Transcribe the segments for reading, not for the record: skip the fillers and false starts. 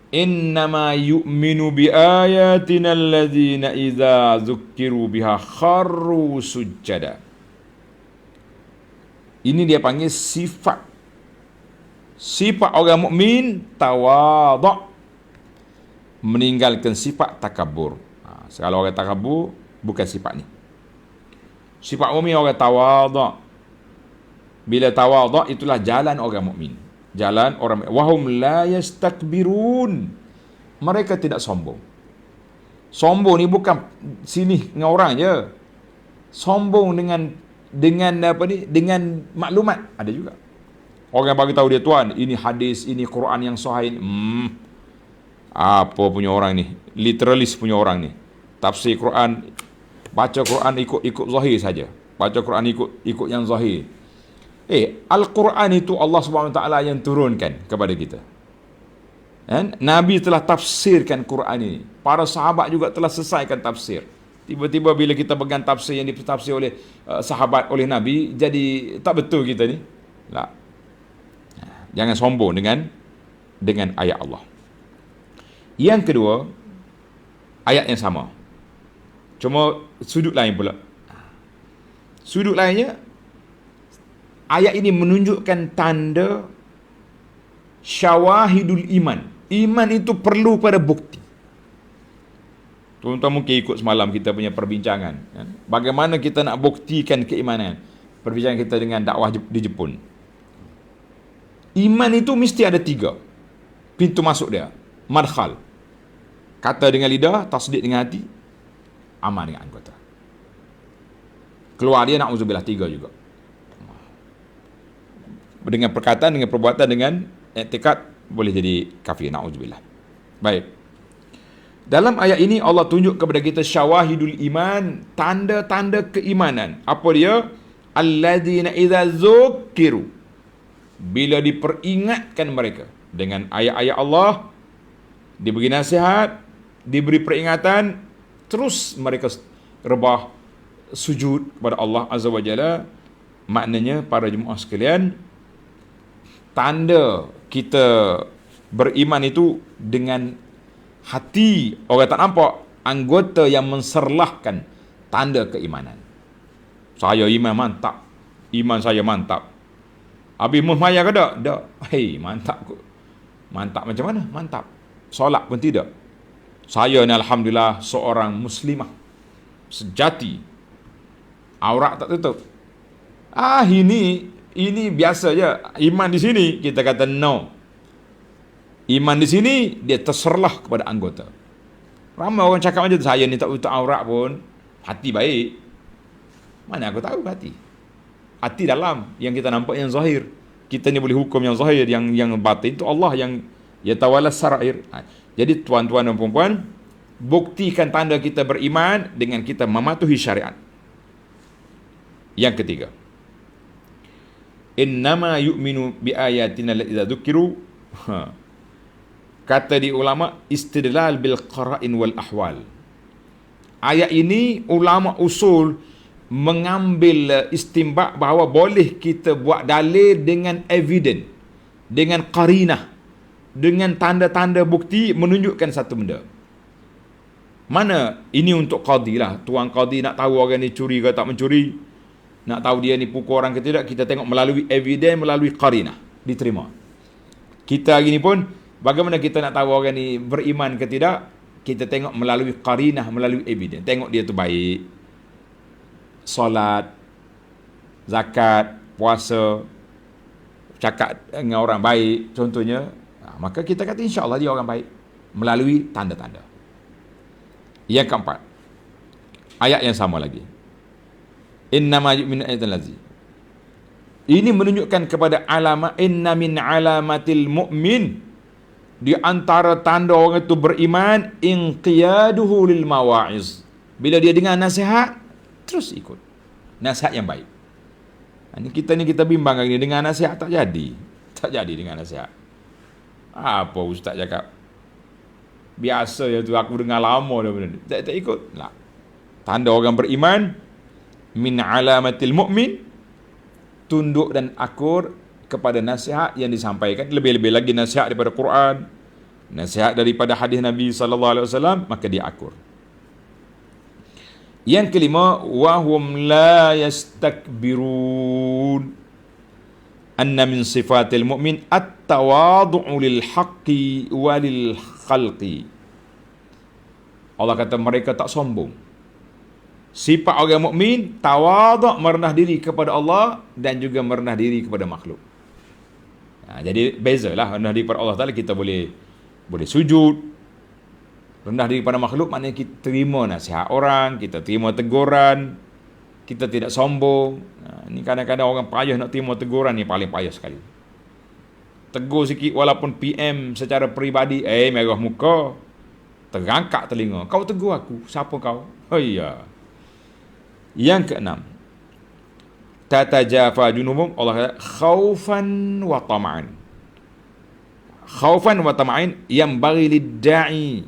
Innama yu'minu bi ayatina alladzina idza dzukkiru biha kharru sujjada. Ini dia panggil sifat. Sifat orang mukmin tawadhu', meninggalkan sifat takabur. Kalau orang takabur bukan sifat ni. Sifat mukmin orang tawadhu'. Bila tawadhu' itulah jalan orang mukmin. Jalan orang wahum la yastakbirun. Mereka tidak sombong. Sombong ni bukan sini dengan orang je. Sombong dengan apa ni? Dengan maklumat ada juga. Orang bagi tahu dia, tuan, ini hadis, ini Quran yang sahih. Apa punya orang ni? Literalis punya orang ni. Tafsir Quran, baca Quran ikut zahir saja. Baca Quran ikut yang zahir. Al-Quran itu Allah SWT yang turunkan kepada kita. Nabi telah tafsirkan Quran ini. Para sahabat juga telah selesaikan tafsir. Tiba-tiba bila kita pegang tafsir yang ditafsir oleh sahabat, oleh Nabi, jadi tak betul kita ni. Tak. Jangan sombong dengan ayat Allah. Yang kedua, ayat yang sama, cuma sudut lain pula. Sudut lainnya, ayat ini menunjukkan tanda syawahidul iman. Iman itu perlu pada bukti. Tuan-tuan mungkin ikut semalam kita punya perbincangan. Bagaimana kita nak buktikan keimanan. Perbincangan kita dengan dakwah di Jepun. Iman itu mesti ada 3 pintu masuk dia. Madkhal. Kata dengan lidah, tasdik dengan hati, amal dengan anggota. Keluar dia na'udzubillah 3 juga. Dengan perkataan, dengan perbuatan, dengan i'tikad boleh jadi kafir, na'udzubillah. Baik. Dalam ayat ini Allah tunjuk kepada kita syawahidul iman, tanda-tanda keimanan. Apa dia? Alladzina idza dzukkiru, bila diperingatkan mereka dengan ayat-ayat Allah, diberi nasihat, diberi peringatan, terus mereka rebah sujud kepada Allah Azza wa Jalla. Maknanya para jemaah sekalian, tanda kita beriman itu dengan hati. Orang tak nampak, anggota yang menserlahkan tanda keimanan. Saya iman mantap, iman saya mantap. Habis maya ke tak? Tak. Hei, mantap kot. Mantap macam mana? Mantap. Solat pun tidak. Saya ni alhamdulillah seorang muslimah sejati. Aurat tak tutup. Ini biasa je. Iman di sini kita kata no. Iman di sini dia terserlah kepada anggota. Ramai orang cakap macam tu, saya ni tak tutup aurat pun hati baik. Mana aku tahu hati? Hati dalam yang kita nampak yang zahir. Kita ni boleh hukum yang zahir, yang batin itu Allah yang yatawalla sarair. Jadi tuan-tuan dan puan-puan, buktikan tanda kita beriman dengan kita mematuhi syariat. Yang ketiga, innama yu'minu bi ayatina idza dzukiru. Kata di ulama, istidlal bil qara'in wal ahwal. Ayat ini ulama usul mengambil istimbak bahawa boleh kita buat dalil dengan evidence, dengan qarinah, dengan tanda-tanda bukti menunjukkan satu benda. Mana ini untuk qadi lah. Tuan qadi nak tahu orang ni curi ke tak mencuri, nak tahu dia ni pukul orang ke tidak, kita tengok melalui evidence, melalui qarinah, diterima. Kita hari ni pun, bagaimana kita nak tahu orang ni beriman ke tidak? Kita tengok melalui qarinah, melalui evidence. Tengok dia tu baik, solat, zakat, puasa, cakap dengan orang baik contohnya, maka kita kata insya-Allah dia orang baik melalui tanda-tanda. Yang keempat, ayat yang sama lagi, innama yu'minu ayatul lazi. Ini menunjukkan kepada alamat, inna min alamatil mu'min, di antara tanda orang itu beriman, inqiyaduhu lil mawa'iz. Bila dia dengar nasihat, terus ikut nasihat yang baik. Kita bimbang hari ni dengan nasihat tak jadi. Tak jadi dengan nasihat. Apa ustaz cakap? Biasa je tu, aku dengar lama dah benda ni. Tak ikut. Lah. Tanda orang beriman, min alamatil mu'min, tunduk dan akur kepada nasihat yang disampaikan. Lebih-lebih lagi nasihat daripada Quran, nasihat daripada hadis Nabi sallallahu alaihi wasallam, maka dia akur. Yang kelima, wahum la yastakbirun. Anna min sifatil mu'min at-tawadu'u lil haqqi wa lil khalqi. Allah kata mereka tak sombong. Sifat orang mukmin tawaduk, merendah diri kepada Allah dan juga merendah diri kepada makhluk. Jadi bezalah, rendah diri kepada Allah Taala kita boleh sujud. Rendah diri kepada makhluk maknanya kita terima nasihat orang, kita terima teguran, kita tidak sombong. Ni kadang-kadang orang payah nak terima teguran, ni paling payah sekali. Tegur sikit walaupun PM secara peribadi, merah muka, terangkat telinga. Kau tegur aku, siapa kau? Oh iya. Yang keenam, tatajafa junubum, Allah kata khaufan wa tama'an. Khaufan wa tama'an yang bagi lidda'i,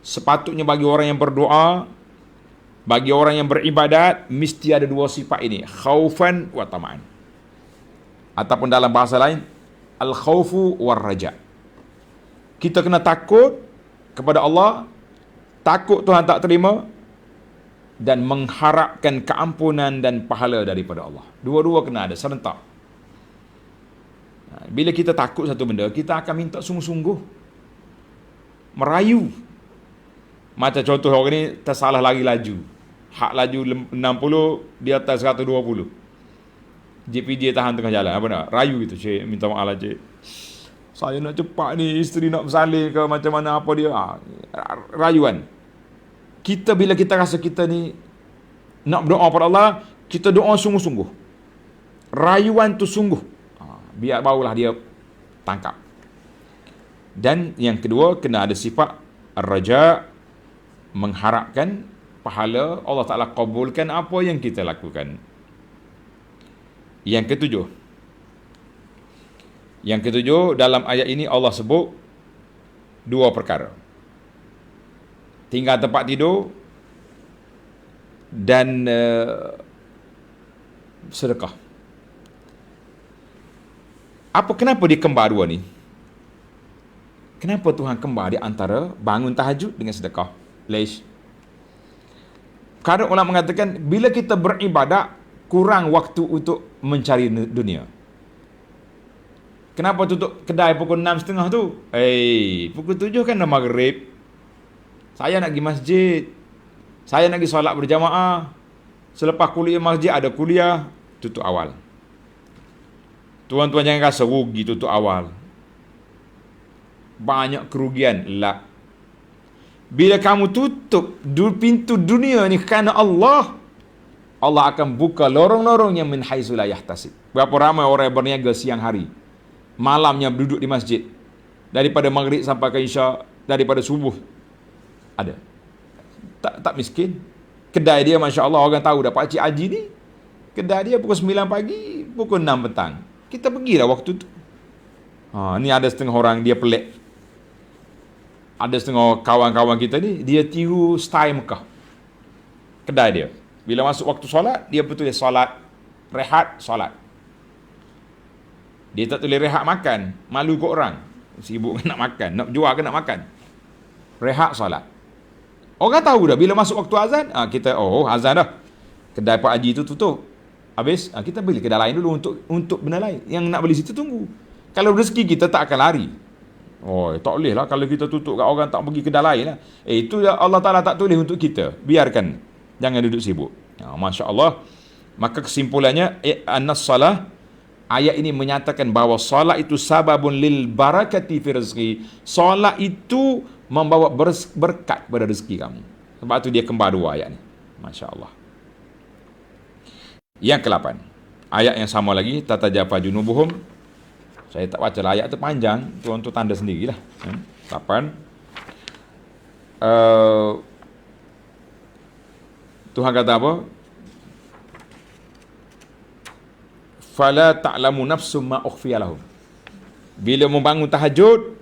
sepatutnya bagi orang yang berdoa, bagi orang yang beribadat, mesti ada dua sifat ini, khaufan wa tama'an. Ataupun dalam bahasa lain, al-khaufu war raja. Kita kena takut kepada Allah, takut Tuhan tak terima, dan mengharapkan keampunan dan pahala daripada Allah. Dua-dua kena ada serentak. Bila kita takut satu benda, kita akan minta sungguh-sungguh, merayu. Macam contoh orang ni tersalah lari laju, hak laju 60, di atas 120, JPJ tahan tengah jalan, apa nak? Rayu gitu, cik, minta maaf lah cik, saya nak cepat ni, isteri nak bersalin ke macam mana, apa dia, rayuan. Kita bila kita rasa kita ni nak berdoa pada Allah, kita doa sungguh-sungguh, rayuan tu sungguh, biar barulah dia tangkap. Dan yang kedua, kena ada sifat ar-raja, mengharapkan pahala Allah Ta'ala kabulkan apa yang kita lakukan. Yang ketujuh, dalam ayat ini Allah sebut dua perkara: tinggal tempat tidur dan sedekah. Kenapa dia kembar dua ni? Kenapa Tuhan kembar di antara bangun tahajud dengan sedekah? Leish. Kadang ulama mengatakan, bila kita beribadat, kurang waktu untuk mencari dunia. Kenapa tutup kedai pukul 6.30 tu? Pukul 7 kan dah maghrib. Saya nak pergi masjid, saya nak pergi solat berjamaah. Selepas kuliah masjid ada kuliah, tutup awal. Tuan-tuan jangan rasa rugi tutup awal, banyak kerugian. Bila kamu tutup pintu dunia ni kerana Allah, Allah akan buka lorong-lorong yang min haitsu la yahtasib. Berapa ramai orang yang berniaga siang hari, malamnya duduk di masjid, daripada maghrib sampai ke isya, daripada subuh. Ada. Tak miskin. Kedai dia Masya Allah, orang tahu dah Pak Cik Haji ni, kedai dia pukul 9 pagi, pukul 6 petang. Kita pergilah waktu tu. Ni ada setengah orang dia pelik. Ada setengah kawan-kawan kita ni, dia tiru style Mekah. Kedai dia, bila masuk waktu solat, dia tulis solat, rehat, solat. Dia tak tulis rehat makan, malu kot orang. Sibuk nak makan, nak jual ke nak makan. Rehat, solat. Orang tahu dah, bila masuk waktu azan, kita, azan dah. Kedai Pak Haji tu tutup. Habis, kita beli kedai lain dulu untuk benda lain. Yang nak beli situ tunggu. Kalau rezeki kita tak akan lari. Tak boleh lah kalau kita tutup kat orang tak pergi kedai lain lah. Itu Allah Ta'ala tak tulis untuk kita. Biarkan. Jangan duduk sibuk. Masya Allah. Maka kesimpulannya, annas salah, ayat ini menyatakan bahawa salat itu sababun lil barakati fi rizqi. Salat itu membawa berkat pada rezeki kamu. Sebab tu dia kembar dua ayat ni. Masya Allah. Yang ke-8, ayat yang sama lagi, tatajafa junubuhum. Saya tak baca lah, ayat tu panjang, tuan tu tanda sendirilah. 8. Tuhan kata apa? Fala ta'lamu nafsum ma ukhfiya lahum. Bila membangun tahajud,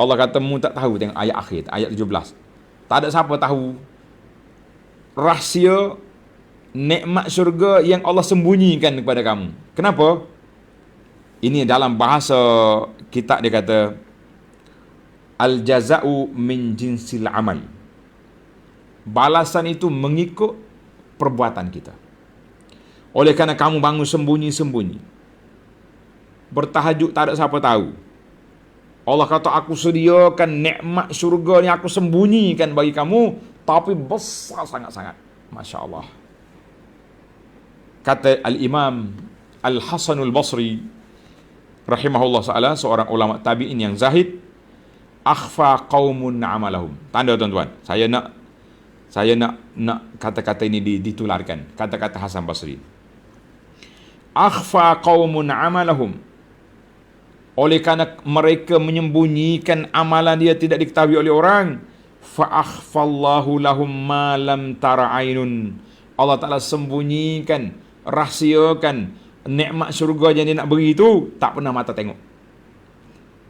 Allah kata mu tak tahu. Tengok ayat akhir, ayat 17. Tak ada siapa tahu rahsia nikmat syurga yang Allah sembunyikan kepada kamu. Kenapa? Ini dalam bahasa kitab dia kata, Al-jaza'u min jinsil amal. Balasan itu mengikut perbuatan kita. Oleh kerana kamu bangun sembunyi-sembunyi, bertahajud tak ada siapa tahu, Allah kata aku sediakan nikmat syurga ni, aku sembunyikan bagi kamu, tapi besar sangat-sangat. Masya Allah. Kata Al-Imam Al-Hasanul Basri rahimahullah ta'ala, seorang ulama tabi'in yang zahid, akhfa qaumun amalahum. Tanda tuan-tuan, saya nak kata-kata ini ditularkan. Kata-kata Hasan Basri. Akhfa qaumun amalahum. Oleh kerana mereka menyembunyikan amalan dia tidak diketahui oleh orang, fa akhfallahu lahum ma lam tara ainun. Allah Ta'ala sembunyikan, rahsiakan nikmat syurga yang dia nak beri itu, tak pernah mata tengok.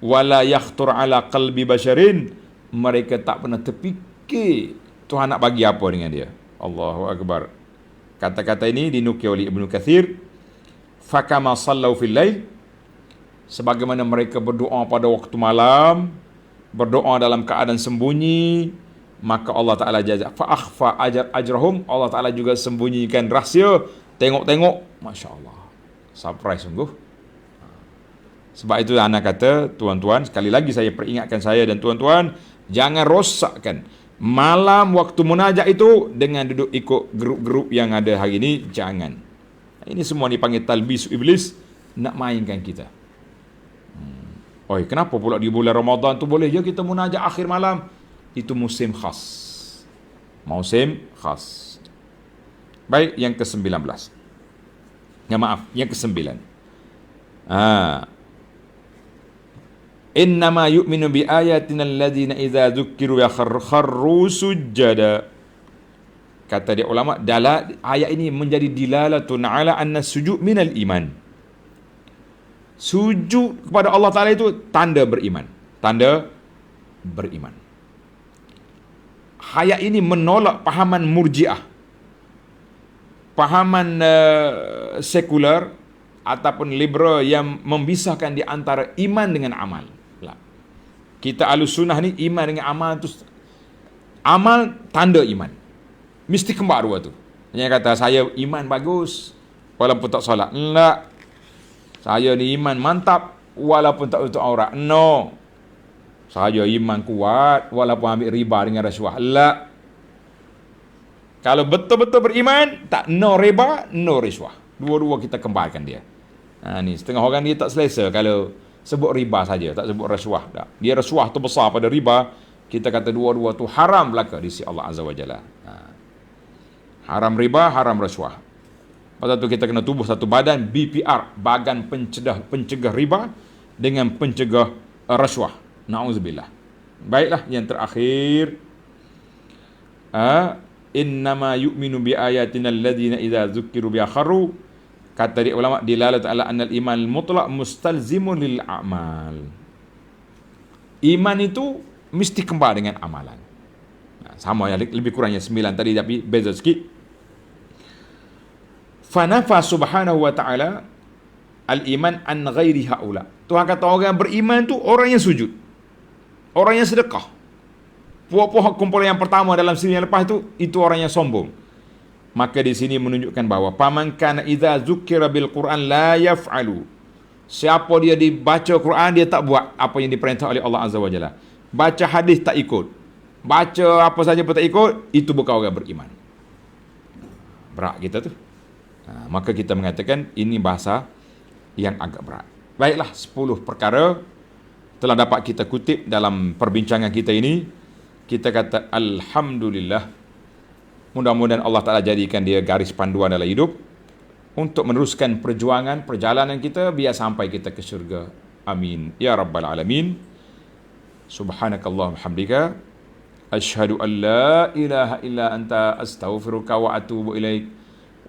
Wala yakhtur ala qalbi basharin. Mereka tak pernah terfikir Tuhan nak bagi apa dengan dia. Allahu Akbar. Kata-kata ini dinukil oleh Ibnu Kathir. Fakama sallau fil lail, sebagaimana mereka berdoa pada waktu malam, berdoa dalam keadaan sembunyi, maka Allah Ta'ala jaza fa akhfa ajrahum. Allah Ta'ala juga sembunyikan rahsia. Tengok-tengok, Masya Allah, surprise sungguh. Sebab itu anak kata, tuan-tuan, sekali lagi saya peringatkan saya dan tuan-tuan, jangan rosakkan malam waktu munajat itu dengan duduk ikut grup-grup yang ada hari ini. Jangan. Ini semua dipanggil talbis iblis, nak mainkan kita. Oi, kenapa pula di bulan Ramadan tu boleh je kita munajat akhir malam? Itu musim khas. Musim khas. Baik, yang ke-19. Ya, maaf, yang ke-9. Innama yu'minu bi ayatina alladhina idza dzukkiru yakharru sujada. Kata dia ulama, dalam ayat ini menjadi dilalatun ala anna sujud minal iman. Sujud kepada Allah Ta'ala itu tanda beriman. Tanda beriman. Ayat ini menolak pahaman murjiah, pahaman sekular ataupun liberal yang memisahkan di antara iman dengan amal. Kita Ahlus Sunnah ni iman dengan amal tu, amal tanda iman, mesti kembar dua tu. Yang kata saya iman bagus walaupun tak solat, enggak. Saya ni iman mantap walaupun tak tutup aurat, no. Saya iman kuat walaupun ambil riba dengan rasuah, enggak. Kalau betul-betul beriman, tak no riba, no rasuah. Dua-dua kita kembarkan dia. Ni setengah orang dia tak selesa kalau sebut riba saja, tak sebut rasuah. Tak. Dia rasuah tu besar pada riba, kita kata dua-dua tu haram belaka di sisi Allah Azza wa Jalla. Haram riba, haram rasuah. Lepas tu kita kena tubuh satu badan, BPR, badan pencegah riba dengan pencegah rasuah. Na'udzubillah. Baiklah, yang terakhir, innama yu'minu bi ayatina alladhina idza dzukkiru bi akharu. Kata dia ulama, dilalat ala annal iman mutlaq mustalzimun lil a'mal. Iman itu mesti kembar dengan amalan. Sama ya, lebih kurangnya 9 tadi tapi beza sikit. Fanafa subhanahu wa ta'ala al-iman an ghairi haula. Tuhan kata orang beriman tu orang yang sujud, orang yang sedekah. Puak-puak kumpulan yang pertama dalam siri yang lepas itu orang yang sombong. Maka di sini menunjukkan bahawa paman kana idza dzukira bil Quran la yaf'alu. Siapa dia dibaca Quran dia tak buat apa yang diperintah oleh Allah Azza wa Jalla. Baca hadis tak ikut, baca apa saja pun tak ikut, itu bukan orang beriman. Berat kita tu. Maka kita mengatakan ini bahasa yang agak berat. Baiklah, 10 perkara telah dapat kita kutip dalam perbincangan kita ini. Kita kata alhamdulillah. Mudah-mudahan Allah Ta'ala jadikan dia garis panduan dalam hidup untuk meneruskan perjalanan kita biar sampai kita ke syurga. Amin ya rabbal alamin. Subhanakallahumma hamdika asyhadu an la ilaha illa anta astaghfiruka wa atubu ilaik.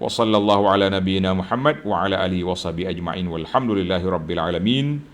Wa sallallahu ala nabiyyina Muhammad wa ala alihi wa sahbihi ajma'in walhamdulillahi rabbil alamin.